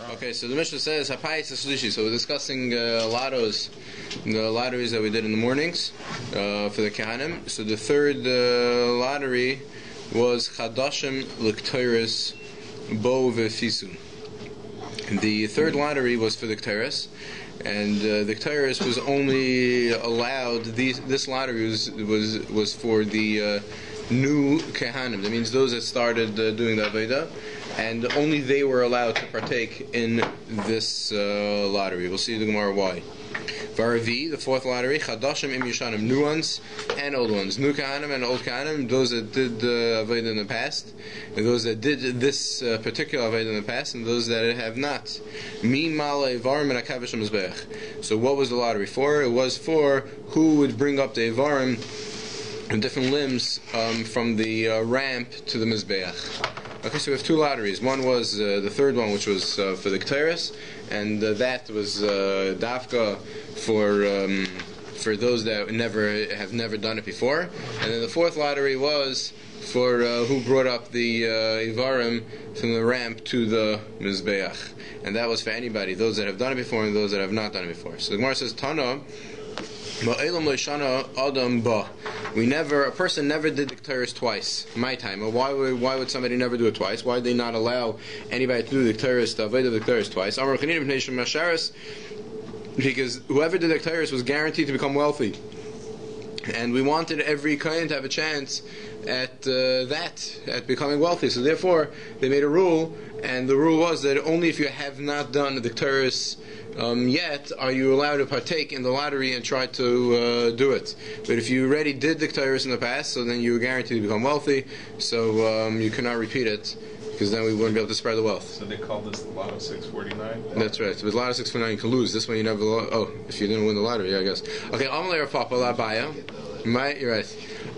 Okay, so the Mishnah says Hapayis Shlishi. So we're discussing lottos, the lotteries that we did in the mornings for the Kahanim. So the third lottery was Chadashim L'Kteris Bo V'Fisun. The third lottery was for the Kteris, and the Kteris was only allowed. This lottery was for the new Kahanim. That means those that started doing the Aveda, and only they were allowed to partake in this lottery. We'll see the Gemara why. Varavi, the fourth lottery, Chadashim Im Yishanim, new ones and old ones. New Kahanim and old Kahanim, those that did Aveda in the past, and those that did this particular Aveda in the past, and those that have not. Mi Male Varim and Akavish Mizbech. So what was the lottery for? It was for who would bring up the Varim and different limbs from the ramp to the Mizbeach. Okay, so we have two lotteries. One was the third one, which was for the Kteris, and that was Dafka for those that have never done it before. And then the fourth lottery was for who brought up the Ivarim from the ramp to the Mizbeach. And that was for anybody, those that have done it before and those that have not done it before. So the Gemara says, Tana, a person never did the Kteris twice. My time. Why would somebody never do it twice? Why did they not allow anybody to do the Kteris, the Aveda of the Kteris twice? Because whoever did the Kteris was guaranteed to become wealthy, and we wanted every Kohen to have a chance at becoming wealthy. So therefore, they made a rule, and the rule was that only if you have not done the Kteris yet are you allowed to partake in the lottery and try to do it. But if you already did the Kteris in the past, so then you were guaranteed to become wealthy, so you cannot repeat it, because then we wouldn't be able to spread the wealth. So they call this the Lotto 649? That's right. So with Lotto 649 you can lose. This one you never if you didn't win the lottery, I guess. Okay, Amalei Rav Papa Labaya. You're right.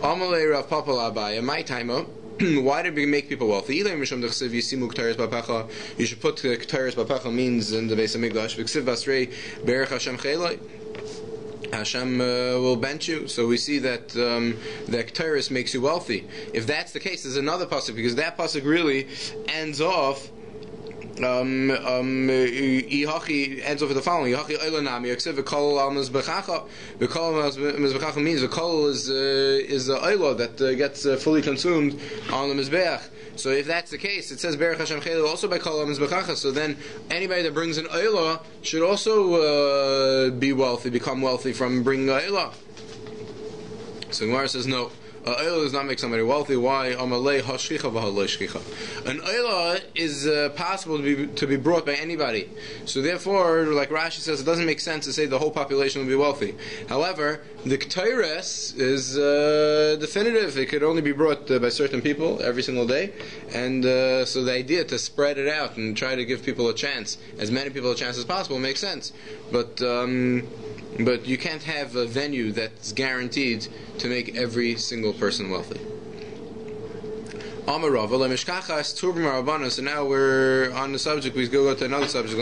Amalei Rav Papa Labaya. My time up. Why did we make people wealthy? You should put Kteris Bapecha means in the base of Migdash. Hashem will bench you. So we see that that Kteris makes you wealthy. If that's the case, there's another pasuk, because that pasuk really ends off. Ihachi ends off with the following: Ihachi Eilanami Yaksef v'Kol al Mizbechacha. V'Kol al Mizbechacha means the Kol is the Eilah that gets fully consumed on the Mizbeach. So if that's the case, it says Berech Hashem Chelu also by Kol al Mizbechacha. So then anybody that brings an Eilah should also be wealthy, become wealthy from bringing an Eilah. So Gemara says no. Eilah does not make somebody wealthy. Why? An Eilah is possible to be brought by anybody. So therefore, like Rashi says, it doesn't make sense to say the whole population will be wealthy. However, the Kteris is definitive. It could only be brought by certain people every single day. And so the idea to spread it out and try to give people a chance, as many people a chance as possible, makes sense. But you can't have a venue that's guaranteed to make every single person wealthy. So now we're on the subject. We go to another subject.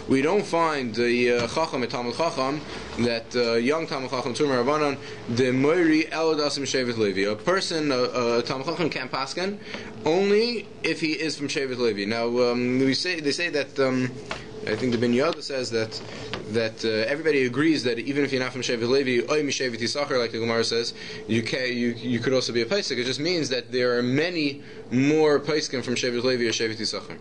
We don't find the Chacham, Talmud Chacham, that young Talmud Chacham, Tur Marabanan, the Moiri Elodasim Shevet Levi. A person, a Talmud Chacham can't pasken only if he is from Shevet Levi. Now they say that. I think the Ben Yoda says that everybody agrees that even if you're not from Shevet Levi, oy mi Shevet Yisachar, like the Gemara says, you could also be a Paisik. It just means that there are many more Paiskim from Shevet Levi or Shevet Yisachar.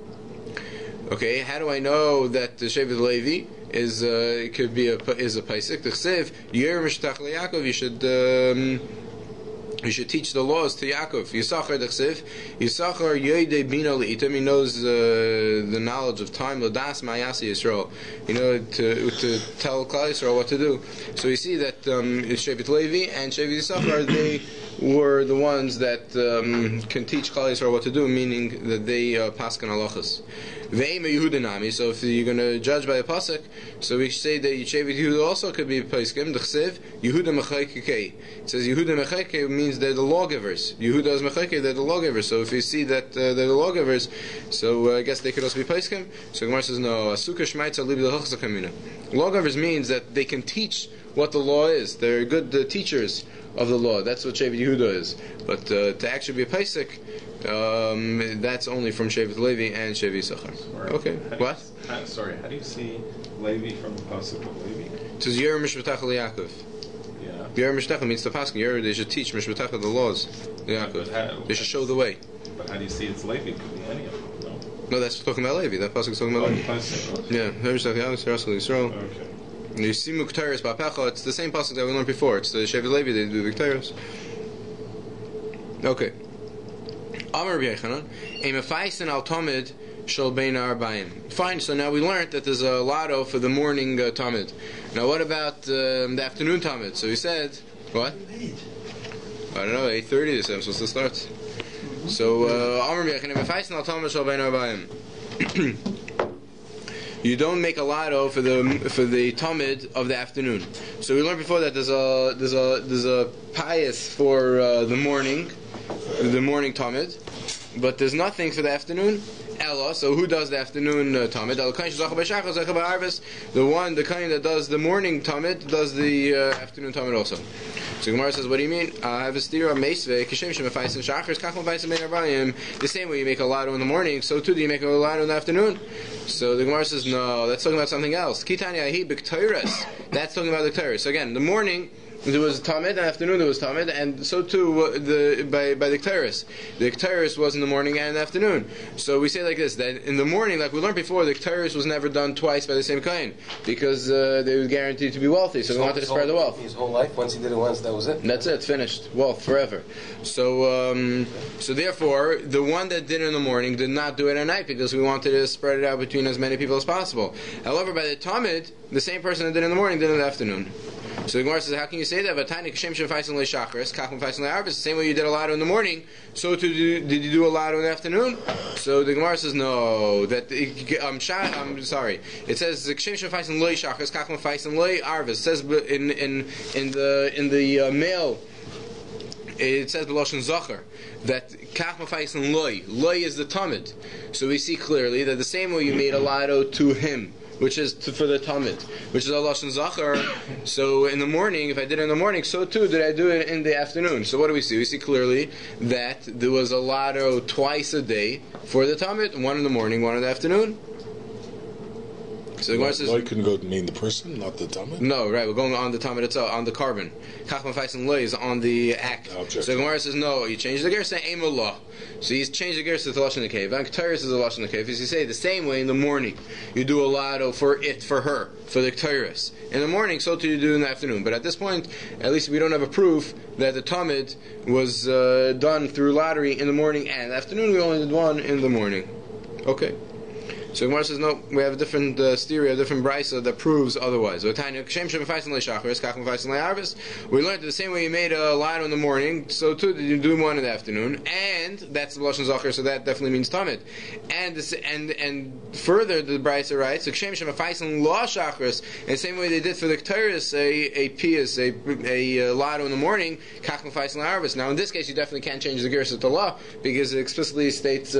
Okay, how do I know that the Shevet Levi is a Paisik? The Chsev Yer Mishtach Yaakov. You should teach the laws to Yaakov. Yisachar dechsev. Yisachar yoydei bina leitim. He knows the knowledge of time. Ladas ma'yasi Yisrael. To tell Klal Yisrael what to do. So you see that Shevet Levi and Shevet Yisachar, they were the ones that can teach Klal Yisrael what to do, meaning that they paskan halachas. Ve'im Yehudanami. So if you're going to judge by a pasuk, so we say that Shevet Yehuda also could be paskim. Dechsev Yehuda mechaykei. It says Yehuda mechaykei means they're the lawgivers. Yehuda is mechaykei, they're the lawgivers. So if you see that they're the lawgivers, so I guess they could also be paskim. So Gemara says no. Asuka shmaitza libi l'chachas kamina. Lawgivers means that they can teach what the law is. They're good teachers of the law. That's what Shevet Yehuda is. But to actually be a Paisik, That's only from Shevet Levi and Shevi Sachar. Okay, what? How do you see Levi from the pasuk of Levi? It says Yer Mishpatach Yaakov. Yeah. Yer Mishpatach means the pasuk. Yer, they should teach Mishpatach the laws. Yaakov. They should show the way. But how do you see it's Levi? It could be any of them. No, that's talking about Levi. That pasuk is talking about Levi. Yeah. Okay. You see Muktaris Bapecha, it's the same pasuk that we learned before. It's the Shevet Levi, they do Viktaris. Okay. Amar B'Yechanan, a Mefaisen al Tamid shel bein Arbaim. Fine, so now we learned that there's a lotto for the morning Tamid. Now what about the afternoon Tamid? So he said, what? I don't know, 8:30 they said I'm supposed to start. So, Amar B'Yechanan, a Mefaisen al Tamid shel bein Arbaim. You don't make a lotto for the tamid of the afternoon. So we learned before that there's a pious for the morning tamid, but there's nothing for the afternoon. Ella. So who does the afternoon tamid? The kind that does the morning tamid does the afternoon tamid also. So Gemara says, what do you mean? I have a stira meisve kishem shemefayis shachris kachol fayis bein arbaim. The same way you make a lotto in the morning, so too do you make a lotto in the afternoon. So the Gemara says, no, that's talking about something else. Kitanya ahi b'k'teiros. That's talking about the k'teiros. So again, the morning there was tamid, and afternoon there was tamid, and so too by the k'teiros. The k'teiros was in the morning and in the afternoon. So we say like this, that in the morning, like we learned before, the k'teiros was never done twice by the same kind, because they were guaranteed to be wealthy, so they wanted to spread the wealth. His whole life, once he did it once, that was it? That's it, finished. Wealth forever. So therefore, the one that did it in the morning did not do it at night, because we wanted to spread it out between as many people as possible. However, by the tamid, the same person that did it in the morning did it in the afternoon. So the Gemara says, how can you say that? The same way you did a lotto in the morning, so too did you do a lotto in the afternoon? So the Gemara says, no. That I'm sorry. It says it says in the mail. It says b'lashon zachar that kach mafayis loy. Loy is the tamid. So we see clearly that the same way you made a lotto to him, which is for the tamid, which is a lashon zachar. So in the morning, if I did it in the morning, so too did I do it in the afternoon. So what do we see? We see clearly that there was a lotto twice a day for the tamid, one in the morning, one in the afternoon. So the Gemara says, Loy couldn't go mean the person, not the tamid? No, right, we're going on the tamid itself, on the carbon. Kach mafayis and loy is on the act. So the Gemara says, no, you change the gersa, aim Allah. So he's changed the gersa to lashon nekev. And k'teiros is the lashon nekev. As you say, the same way in the morning, you do a lotto for her, for the k'teiros. In the morning, so too you do in the afternoon. But at this point, at least we don't have a proof that the tamid was done through lottery in the morning and the afternoon. We only did one in the morning. Okay. So Gemara says, no, we have a different theory, a different brisa that proves otherwise. We learned that the same way you made a lotto in the morning, so too did you do one in the afternoon, and that's the lashon zachar, so that definitely means tamid. And further, the brisa writes, and the same way they did for the k'teiros, a pious, a lotto in the morning, now in this case you definitely can't change the gersa to law, because it explicitly states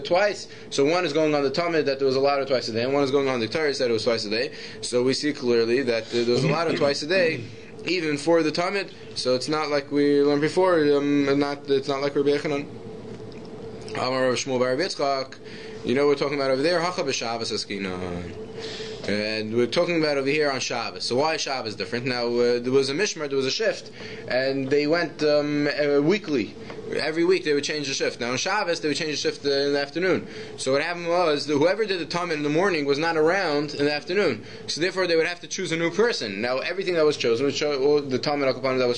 twice. So one is going on the tamid that there was a lotto twice a day, and one is going on the k'teiros that it was twice a day. So we see clearly that there was a lotto twice a day, even for the tamid. So it's not like we learned before. It's not like Rabbi Yechanan. Amar Shmuel bar Rabbi Yitzchak. You know what we're talking about over there? Hacha b'Shabbos askinan. And we're talking about over here on Shabbos. So why is Shabbos different? Now, there was a mishmar, there was a shift, and they went weekly. Every week they would change the shift. Now on Shabbos they would change the shift in the afternoon. So what happened was that whoever did the tamid in the morning was not around in the afternoon. So therefore they would have to choose a new person. Now everything that was chosen, the tamid al-kapana that was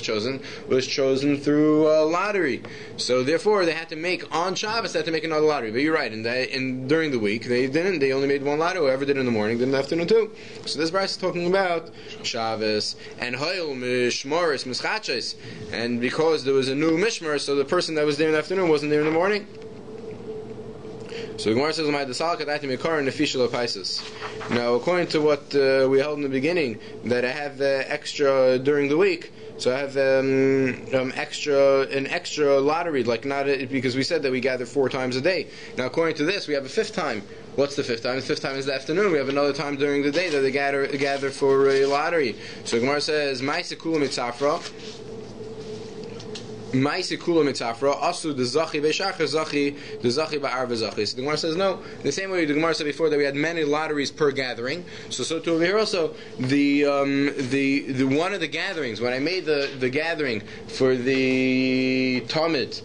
chosen through lottery. So therefore they had to make on Shabbos. They had to make another lottery. But you're right. And during the week they didn't. They only made one lottery. Whoever did it in the morning did in the afternoon too. So this verse is talking about Shabbos and hoil mishmoris mischaches. And because there was a new mishmar, so the person that was there in the afternoon wasn't there in the morning. So the Gemara says, now according to what we held in the beginning, that I have extra during the week, so I have an extra lottery, like not because we said that we gather 4 times a day. Now according to this, we have a 5th time. What's the 5th time? The 5th time is the afternoon. We have another time during the day that they gather for a lottery. So the Gemara says, Maisi kula mitzafra asu the zachi ve'shachar zachi the zachi ba'ar ve'zachi. So the Gemara says no. The same way the Gemara said before that we had many lotteries per gathering. So too over here also the one of the gatherings when I made the gathering for the Talmud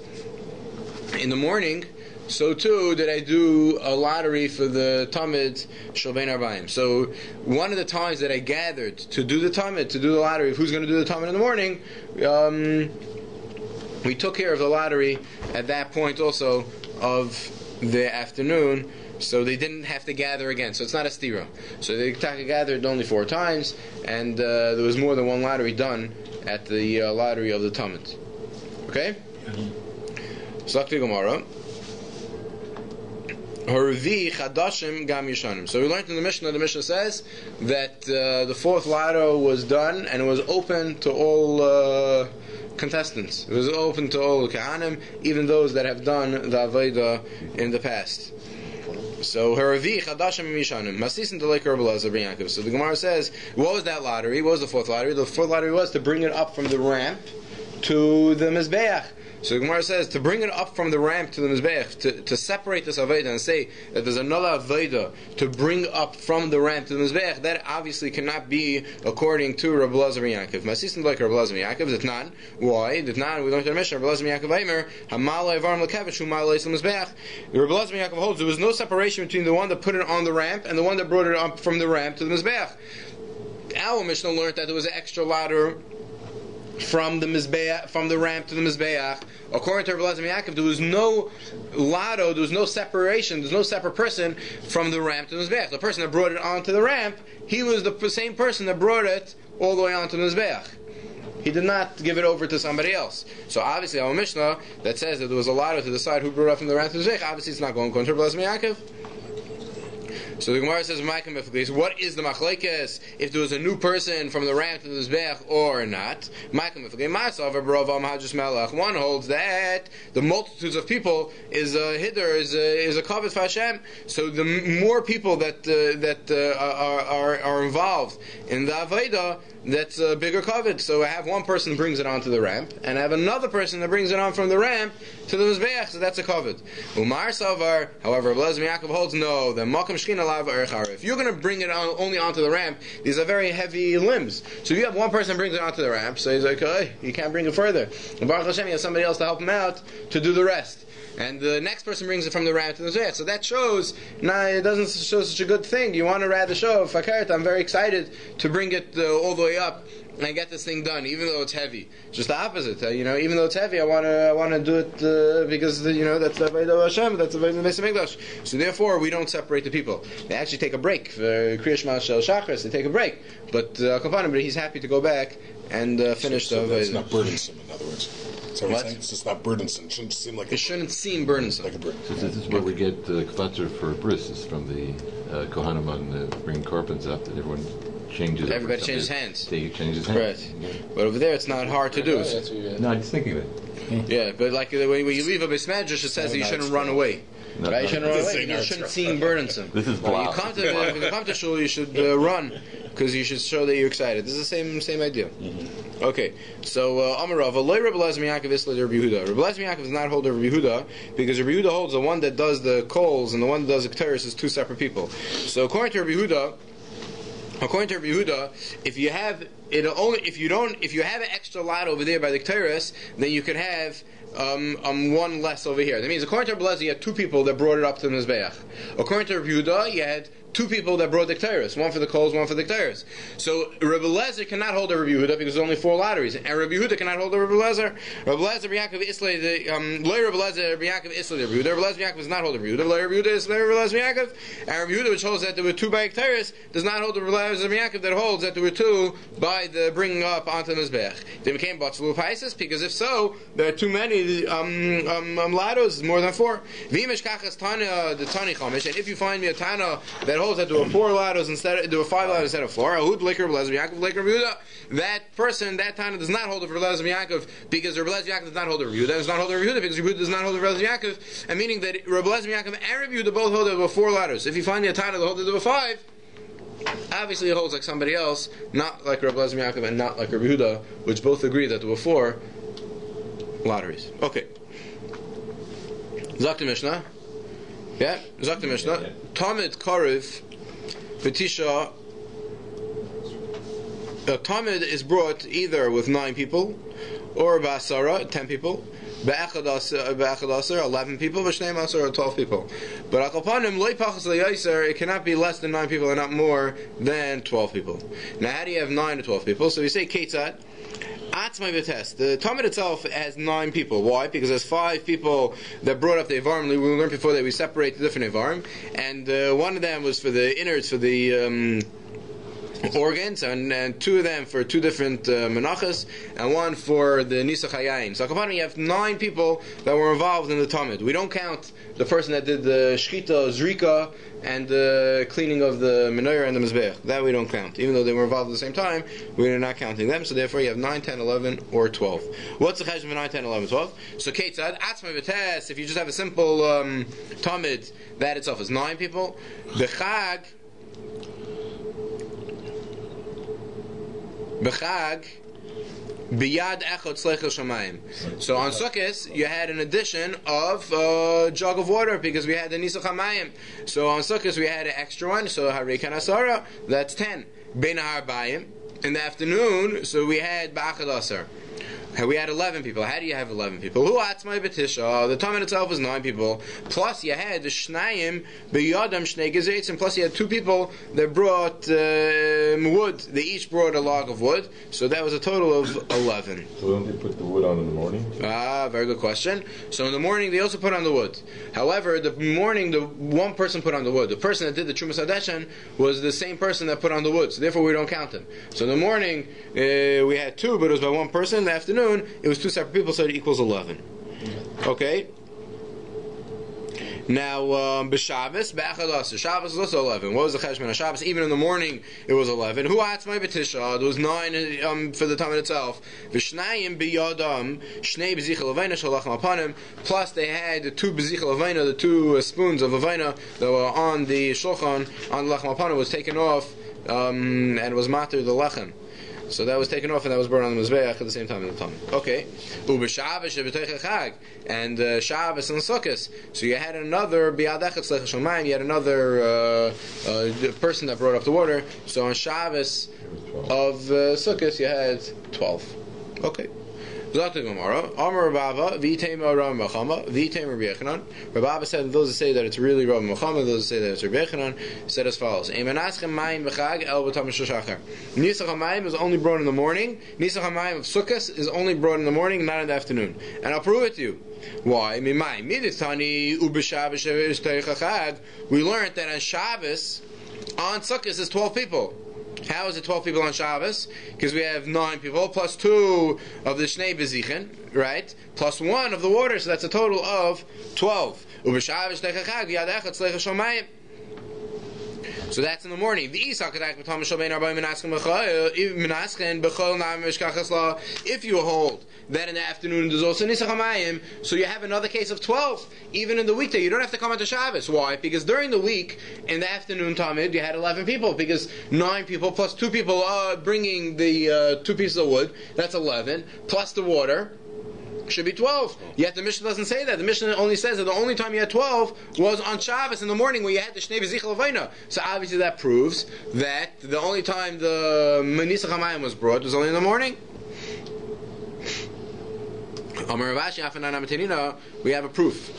in the morning. So too did I do a lottery for the Talmud Shalbein Arbaim. So one of the times that I gathered to do the Talmud, to do the lottery of who's going to do the Talmud in the morning, we took care of the lottery at that point also of the afternoon, so they didn't have to gather again. So it's not a stira. So they gathered only 4 times, and there was more than one lottery done at the lottery of the Talmud. Okay? Slakti Gemara. Harvi Chadashim Gam Yishanim. So we learned in the Mishnah says that the 4th lotto was done and it was open to all contestants. It was open to all Kahanim, even those that have done the Avodah in the past. So Haravi Chadashim Yishanim Masisin Delek Rabbi Yaakov. So the Gemara says, what was that lottery? What was the 4th lottery? The 4th lottery was to bring it up from the ramp to the Mizbeach. So the Gemara says to bring it up from the ramp to the Mizbeach, to separate this Avodah and say that there's another Avodah to bring up from the ramp to the Mizbeach, that obviously cannot be according to Rabbi Yaakov. Masisin like Rabbi Yaakov, Ditnan. Why? Ditnan, we learned in the Mishnah, Rabbi Yaakov Aimer, Hamalai Varm Lekevish, Hu Malai Islam Mizbeach. Rabbi Yaakov holds there was no separation between the one that put it on the ramp and the one that brought it up from the ramp to the Mizbeach. Our Mishnah learned that there was an extra ladder from the Mizbeach, from the ramp to the Mizbeach. According to Rabbi Yaakov, there was no lado, there was no separation, there's no separate person from the ramp to the Mizbeach. The person that brought it onto the ramp, he was the same person that brought it all the way onto the Mizbeach. He did not give it over to somebody else. So obviously our Mishnah that says that there was a lado to decide who brought it up from the ramp to the Mizbeach, obviously it's not going to Rabbi Yaakov. So the Gemara says, what is the machlekes if there was a new person from the ramp to the Mizbeach or not? One holds that the multitudes of people is a hiddur, is a kavod for Hashem. So the more people that are involved in the avodah, that's a bigger kavod. So I have one person who brings it onto the ramp, and I have another person that brings it on from the ramp to the Mizbeach, so that's a kavod. Umar Savar, however, Rabbi Yaakov holds no, the makam shkina lav erchar. If you're going to bring it only onto the ramp, these are very heavy limbs. So if you have one person brings it onto the ramp, so he's like, hey, you can't bring it further. And Baruch Hashem, he has somebody else to help him out to do the rest. And the next person brings it from the ramp to the Mizbeach. So that shows, it doesn't show such a good thing. You want to rather show, Fakart, I'm very excited to bring it all the way up and get this thing done, even though it's heavy. Just the opposite, even though it's heavy, I want to do it because that's the Avodah Hashem, that's the Avodah Beis Hamikdash. So therefore, we don't separate the people. They actually take a break for Kriya Shema Shel Shachris. They take a break, but he's happy to go back and finish the Avodah. It's not burdensome, in other words. So what? It's just not burdensome. It shouldn't seem like. It shouldn't seem burdensome. Like a burden. So this is where we get kvatzer for bris. Is from the Kohanim on bringing korpans up that everyone changes. Everybody changes hands. They change his hands. Right. But over there, it's not hard to do. No, I'm just thinking of it. Yeah, but like when you leave a Beis Medrash, it says that you shouldn't run away. Right? You shouldn't run away. It shouldn't seem burdensome. This is when you come to shul, you should run because you should show that you're excited. This is the same idea. Mm-hmm. Okay, so Amarav, Alay Rabbi Yaakov Isla Rabbi Yehuda. Rabbi Yaakov does not hold Rabbi Yehuda because Rabbi Yehuda holds the one that does the coals and the one that does the ketores is 2 separate people. So according to Rabbi Yehuda, if you have an extra lot over there by the ketores, then you could have one less over here. That means according to Rabbi Lezer, you had 2 people that brought it up to the Mizbeach. According to Rabbi Yehuda, you had 2 people that brought the ketores, one for the coals, one for the ketores. So Rabbi Lezer cannot hold a Rabbi Yehuda because there's only 4 lotteries, and Rabbi Yehuda cannot hold a Rabbi Lezer. Rabbi Lezer, Rabbi Yaakov, Islay, Loy Rabbi Lezer, Rabbi Yaakov, Islay, Rabbi Yehuda. Rabbi Lezer, Yaakov does not hold a Rabbi Yehuda. Loy Rabbi Yehuda, Islay, Rabbi Lezer, Yaakov. And Rabbi Yehuda, which holds that there were 2 by ketores, does not hold the Rabbi Lezer, Rabbi Yaakov that holds that there were 2 by the bringing up onto the Mizbeach. They became Batzlu Paisis because if so, there are too many lados, more than 4. V'imish kachas tana the tani chamish, and if you find me a tana that holds that there were 4 lados instead, there were 5 lados instead of 4. Ahud leker Rabbi Lezer Yaakov leker Rabbi Yehuda. That person, that tana does not hold of Rabbi Lezer Yaakov because Rabbi Lezer Yaakov does not hold of Rabbi Yehuda. Does not hold of Rabbi Yehuda because Rabbi Yehuda does not hold of Rabbi Lezer Yaakov, and meaning that Rabbi Lezer Yaakov and Rabbi Yehuda both hold that there were 4 lados. If you find the tana that holds that there were 5. Obviously, it holds like somebody else, not like Rabbi Lezer Yaakov and not like Rabbi Yehuda, which both agree that there were 4. lotteries. Okay. Zok the Mishnah. Yeah, Zok the Mishnah. Tamid Karev V'tisha. A Tamid is brought either with 9 people, or Basara, 10 people, Be'echad Aser, 11 people, V'shneim Aser, 12 people. But Akapanim, Loi Pachas L'Yaiser, it cannot be less than 9 people and not more than 12 people. Now, how do you have 9 to 12 people? So we say Ketzad. Atzmai B'test. The Talmud itself has 9 people. Why? Because there's 5 people that brought up the Ivarim. We learned before that we separate the different Ivarim. And one of them was for the innards, for the organs, and 2 of them for 2 different menachas, and 1 for the nisach hayayin. So you have 9 people that were involved in the Talmud. We don't count the person that did the shchita, zrika, and the cleaning of the menorah and the mizbeach. That we don't count. Even though they were involved at the same time, we're not counting them, so therefore you have 9, 10, 11, or 12. What's the cheshbon for 9, 10, 11, 12? So Ketzad, atzmai v'tes, if you just have a simple Talmud, that itself is 9 people. B'chag, B'chag biyad echot sleichel shamayim. So on Sukkot you had an addition of a jug of water because we had the nisach hamayim. So on Sukkot we had an extra one. So harei kanasara, that's 10. Bein ha'arbayim in the afternoon. So we had ba'achad asar. We had 11 people. How do you have 11 people? Who atzmai b'tisha? The Talmud itself was 9 people. Plus you had the shnayim b'yadam shnei gezeitz, and plus you had 2 people that brought wood. They each brought a log of wood. So that was a total of 11. So don't they put the wood on in the morning? Very good question. So in the morning they also put on the wood. However, the morning the one person put on the wood. The person that did the Trumas Hadeshen was the same person that put on the wood. So therefore we don't count him. So in the morning we had 2, but it was by one person. In the afternoon it was 2 separate people, so it equals 11. Okay. Now, b'Shabbos, b'Echad Asar. Shabbos was also 11. What was the cheshbon on Shabbos? Even in the morning, it was 11. Hu atzmai b'tisha. There was 9 for the Talmud itself. V'shnayim b'yadam, shnei b'zichel avayna shalachim apanim. Plus, they had the 2 b'zichel avayna, the 2 spoons of avayna that were on the shulchan, on the lachem apanim, was taken off, and was matter the lechem. So that was taken off and that was burned on the mizbeach at the same time in the Talmud. Okay. And Shabbos and Sukkot. So you had another you had another person that brought up the water. So on Shabbos of Sukkot you had 12. Okay. Rabbi said those that say that it's really Rabbi Muhammad, those that say that it's Rabbi Yechanan, said as follows: Nisach hamayim is only brought in the morning. Nisach hamayim of Sukkot is only brought in the morning, not in the afternoon. And I'll prove it to you. Why? We learned that on Shabbos, on Sukkot is 12 people. How is it 12 people on Shabbos? Because we have 9 people, plus 2 of the Shnei Bezichen, right? Plus 1 of the water, so that's a total of 12. So that's in the morning. If you hold that in the afternoon there's also Nisach Hamayim, so you have another case of 12. Even in the weekday, you don't have to come out to Shabbos. Why? Because during the week, in the afternoon Talmud, you had 11 people, because 9 people plus 2 people bringing the 2 pieces of wood, that's 11, plus the water, should be 12. Yet the Mishnah doesn't say that. The Mishnah only says that the only time you had 12 was on Shabbos in the morning where you had the Shnei V'zichel Avayna. So obviously that proves that the only time the Nisach Hamayim was brought was only in the morning. We have a proof.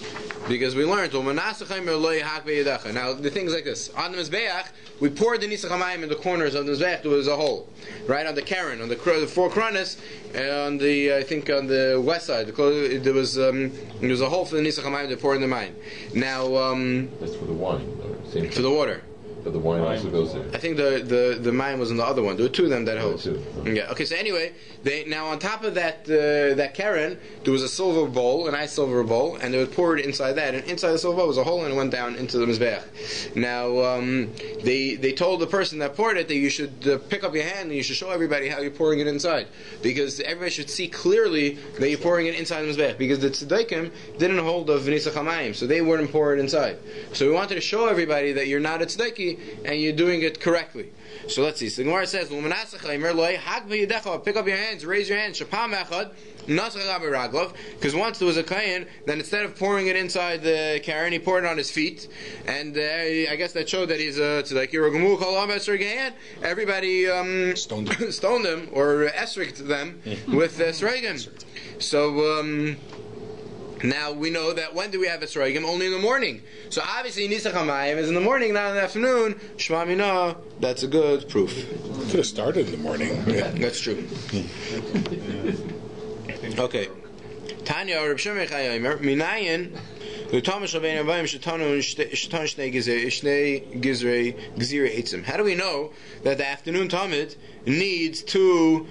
Because we learned, now the thing's like this. On the Mizbeach, we poured the Nisach Hamayim in the corners of the Mizbeach. There was a hole. Right on the Karen, on the 4 Kronos, on the, I think on the west side, there was a hole for the Nisach Hamayim to pour in the mine. Now, that's for the wine, though. For the water. But the wine also goes there. I think the mine was in the other one. There were 2 of them that held. Yeah. Okay. So anyway, now on top of that Karen, there was a silver bowl, a nice silver bowl, and they would pour it inside that. And inside the silver bowl was a hole, and it went down into the mizbeach. Now they told the person that poured it that you should pick up your hand and you should show everybody how you're pouring it inside, because everybody should see clearly that you're pouring it inside the mizbeach. Because the tzedekим didn't hold of Nisach Hamayim, so they wouldn't pour it inside. So we wanted to show everybody that you're not a tzedeki and you're doing it correctly. So let's see. So the Gemara says, pick up your hands, raise your hands, because once there was a Kayan, then instead of pouring it inside the Karen, he poured it on his feet, and I guess that showed that he's like everybody stoned him or esriked them with Sragim. So now we know that when do we have Sragim? Only in the morning. So obviously Nisach HaMayim is in the morning, not in the afternoon. Shema Mina, that's a good proof. Could have started in the morning. That's true. Okay. Tanya Reb Shimon Chaim Minayin the Thomas Rabbein Abayim Shetanu Shnei Gizrei Eitzim. How do we know that the afternoon Talmud needs 2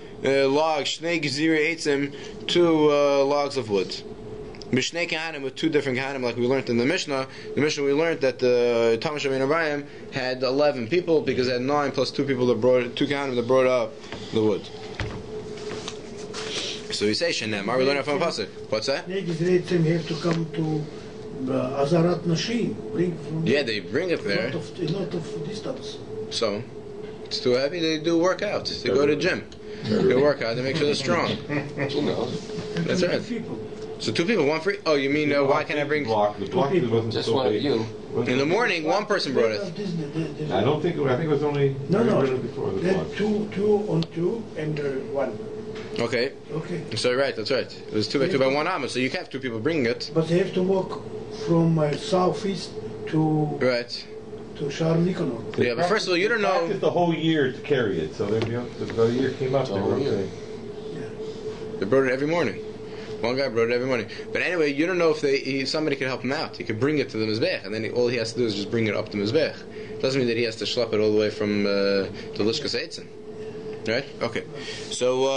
logs Shnei Gizrei Eitzim, 2 logs of wood? Mishnei Kahanim with 2 different Kahanim, like we learned in the Mishnah. The Mishnah we learned that the Thomas Rabbein Abayim had 11 people because it had 9 plus 2 people that brought 2 Kahanim that brought up the wood. So we say Shenemar, we learn it from a pasuk. What's that? Have to come to Azarat Nashim. Yeah, they bring it there. A lot of distance. So it's too heavy. They do work out. They go to the gym. They work out. They make sure they're strong. Who knows? That's right. So 2 people, 1 free. Oh, you mean why can't I bring? The block wasn't Just so one of big. you. In the morning, 1 person brought it. I don't think. I think it was only. No. Before the Then block. 2 on 2 and 1. Okay. Okay. So right, that's right. It was 2 by 2 by 1 amma. So you can have 2 people bringing it. But they have to walk from southeast to Right. Shar Nikanor. Yeah, but first of all, you don't know. Practiced the whole year to carry it, so the year came up. The whole year. They brought it every morning. One guy brought it every morning. But anyway, you don't know if somebody could help him out. He could bring it to the Mizbech, and then all he has to do is just bring it up to Mizbech. Doesn't mean that he has to schlep it all the way from the Lishkas Eitzin. Right? Okay. So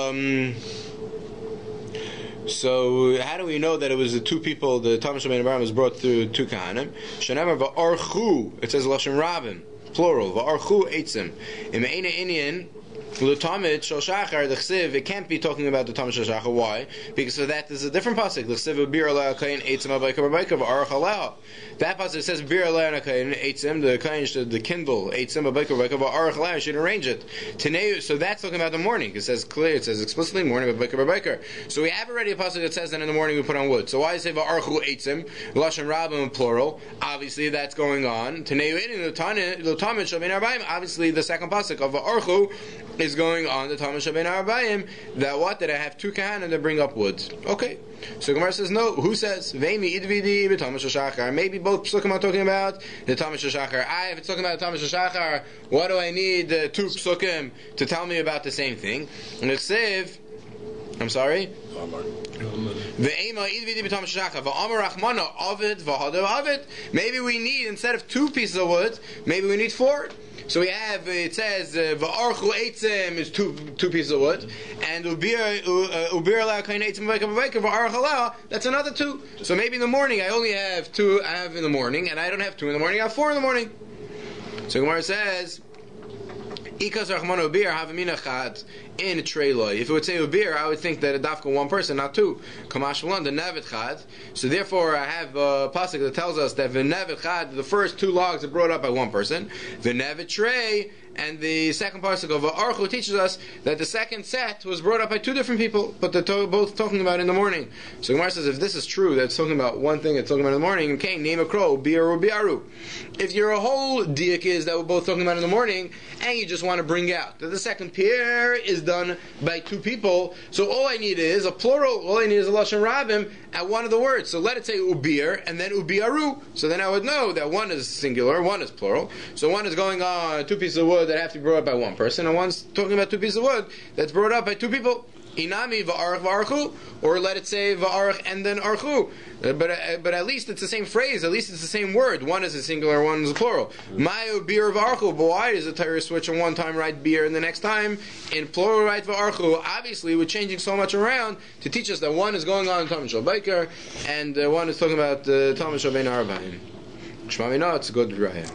how do we know that it was the 2 people, the Thomas Rabbein Abayim was brought through 2 Kahanim? Shenemar va'archu, it says Lashon Rabin, plural, va'archu eitzim. Im eina inyan, L'tamid shel shachar, the chsiv, it can't be talking about the tamid shel shachar. Why? Because for that there's a different pasuk. The chsiv bir alei kain eitzim abayka b'bayka v'arach aleha. That pasuk says bir alei kain eitzim, the kain should the kindle eitzim abayka b'bayka v'arach aleha should arrange it. Teneu, so that's talking about the morning. It says clear. It says explicitly morning b'bayka b'bayka. So we have already a pasuk that says that in the morning we put on wood. So why does it say v'archu eitzim lashon rabim plural? Obviously that's going on. Teneu in the tamid shel ben arbaim. Obviously the second pasuk of v'archu is going on the Talmud Shabbein Arbayim that what? That I have 2 kahanim that bring up wood. Okay. So Gemara says no. Who says? Veimi idvidi b'Talmud Shachar. Maybe both psukim are talking about the Talmud Shachar. If it's talking about the Talmud Shachar, what do I need 2 psukim to tell me about the same thing? And it says, I'm sorry. Maybe we need, instead of 2 pieces of wood, maybe we need 4. So we have, it says, v'archu eitzim is 2 pieces of wood, and ubir la kain eitzim v'archu aleha, that's another 2. So maybe in the morning I only have 2, I have in the morning, and I don't have 2 in the morning, I have 4 in the morning. So Gemara says, Ikas rachmano ubir havamina chad in treiloi. If it would say ubir, I would think that a dafka 1 person, not 2. Kamash Malon, the nevet chad. So therefore, I have a pasuk that tells us that the nevet chad, the first 2 logs are brought up by 1 person. The nevet trei, and the second pasuk of Archu teaches us that the second set was brought up by 2 different people, but they're both talking about in the morning. So Gemara says, if this is true, that's talking about one thing, it's talking about in the morning. Okay, name a crow, biaru biaru. If your whole diak is that we're both talking about in the morning, and you just want to bring out that the second pair is done by 2 people, so all I need is a plural. All I need is a lashon rabim at one of the words. So let it say ubir and then ubiaru. So then I would know that one is singular, one is plural. So one is going on 2 pieces of wood that have to be brought up by 1 person, and one's talking about 2 pieces of wood that's brought up by 2 people. Inami va'arach va'archu, or let it say va'arach and then archu. But at least it's the same phrase. At least it's the same word. One is a singular, one is a plural. Mayu beer va'archu. But why does the Torah switch and one time write beer and the next time in plural write va'archu? Obviously, we're changing so much around to teach us that one is going on in Talmud Shal Baker and one is talking about Talmud Shal Ben Arbaim. Shmamina, it's a good raya.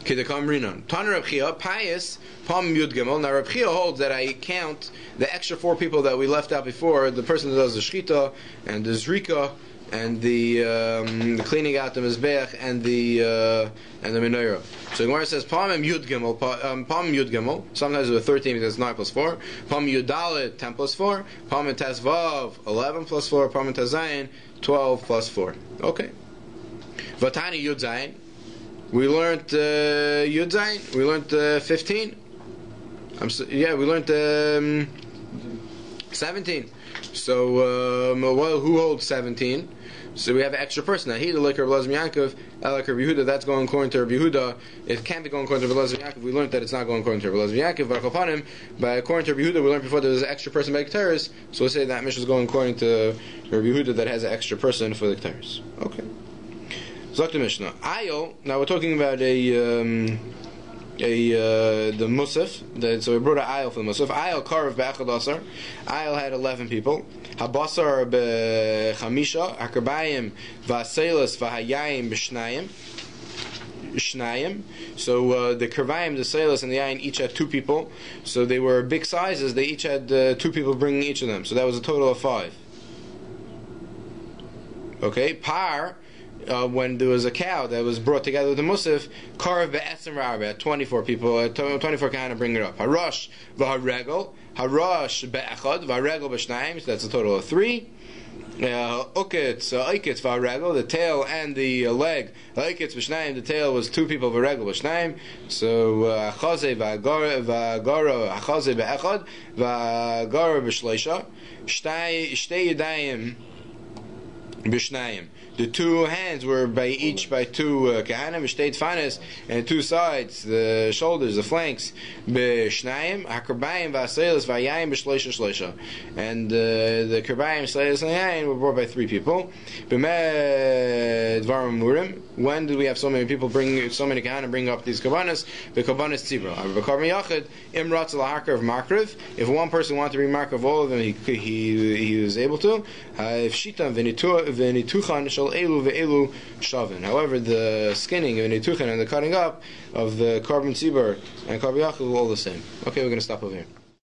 Kidakam Rinon. Tan Reb Chia, pious, Pam Yud Gimel. Now Reb Chia holds that I count the extra 4 people that we left out before, the person that does the Shchita and the Zrika and the cleaning out the mizbeach and the menorah. So the Gemara says Pamim Yud Gimel, Pamim Yud Gimel. Sometimes with 13 because it's 9 plus 4. Pamim Yud Dalet 10 plus 4. Pamim Tes Vav 11 plus 4. Pamim Tes Zayin 12 plus 4. Okay. Vatani Yud Zayin. We learned Yud Zayin. We learned 15. We learned 17. So who holds 17? So we have an extra person. Now, he the like Rabbi Yaakov, like Rabbi Yehuda. That's going according to Rabbi Yehuda. It can't be going according to Rabbi Yaakov. We learned that it's not going according to Rabbi Yaakov. But according to Rabbi Yehuda, we learned before there was an extra person by Ketores. So we'll say that Mishnah is going according to Rabbi Yehuda that has an extra person for the Ketores. Okay. Zok the Mishnah. Ayol. Now we're talking about the Musaf. So we brought an Ayol for the Musaf. Ayol Karav Be'achad Asar. Ayol had 11 people. Habasar Be'chamisha. Hakarbayim V'aselas V'hayayim B'shnayim. So the Karbayim, the Selas, and the Yain each had 2 people. So they were big sizes. They each had 2 people bringing each of them. So that was a total of 5. Okay, Par. When there was a cow that was brought together with the Musaf, Karav Be'etzim Rabbi, 24 people, 24 kind of bring it up. Harash V'haregel, Harash Be'echad, V'haregel B'shnayim, so that's a total of 3. Ukitz V'haregel, the tail and the leg. Ukitz B'shnayim, the tail was 2 people, V'haregel B'shnayim. So Achaze V'agara, Achaze Be'echad, V'agara B'shleisha, Shtei Yadayim B'shnayim. The 2 hands were by 2 kahanim, shteit fanes, and 2 sides, the shoulders, the flanks, b'shnayim, hakarbayim v'aselas v'ayayim b'shleisha shleisha. And the karbayim, selas, and ayayim were brought by 3 people. B'med dvarim murim. When did we have so many people so many kahanim bring up these karbanas? The karbanas tzibra. B'karban yachid, imratz l'hakar of makriv. If one person wanted to bring makriv all of them, he was able to. If shitam v'nituchan shal elu ve'elu shavin. However, the skinning of nituchan and the cutting up of the carbon tzibur and carbon yachid are all the same. Okay, we're going to stop over here.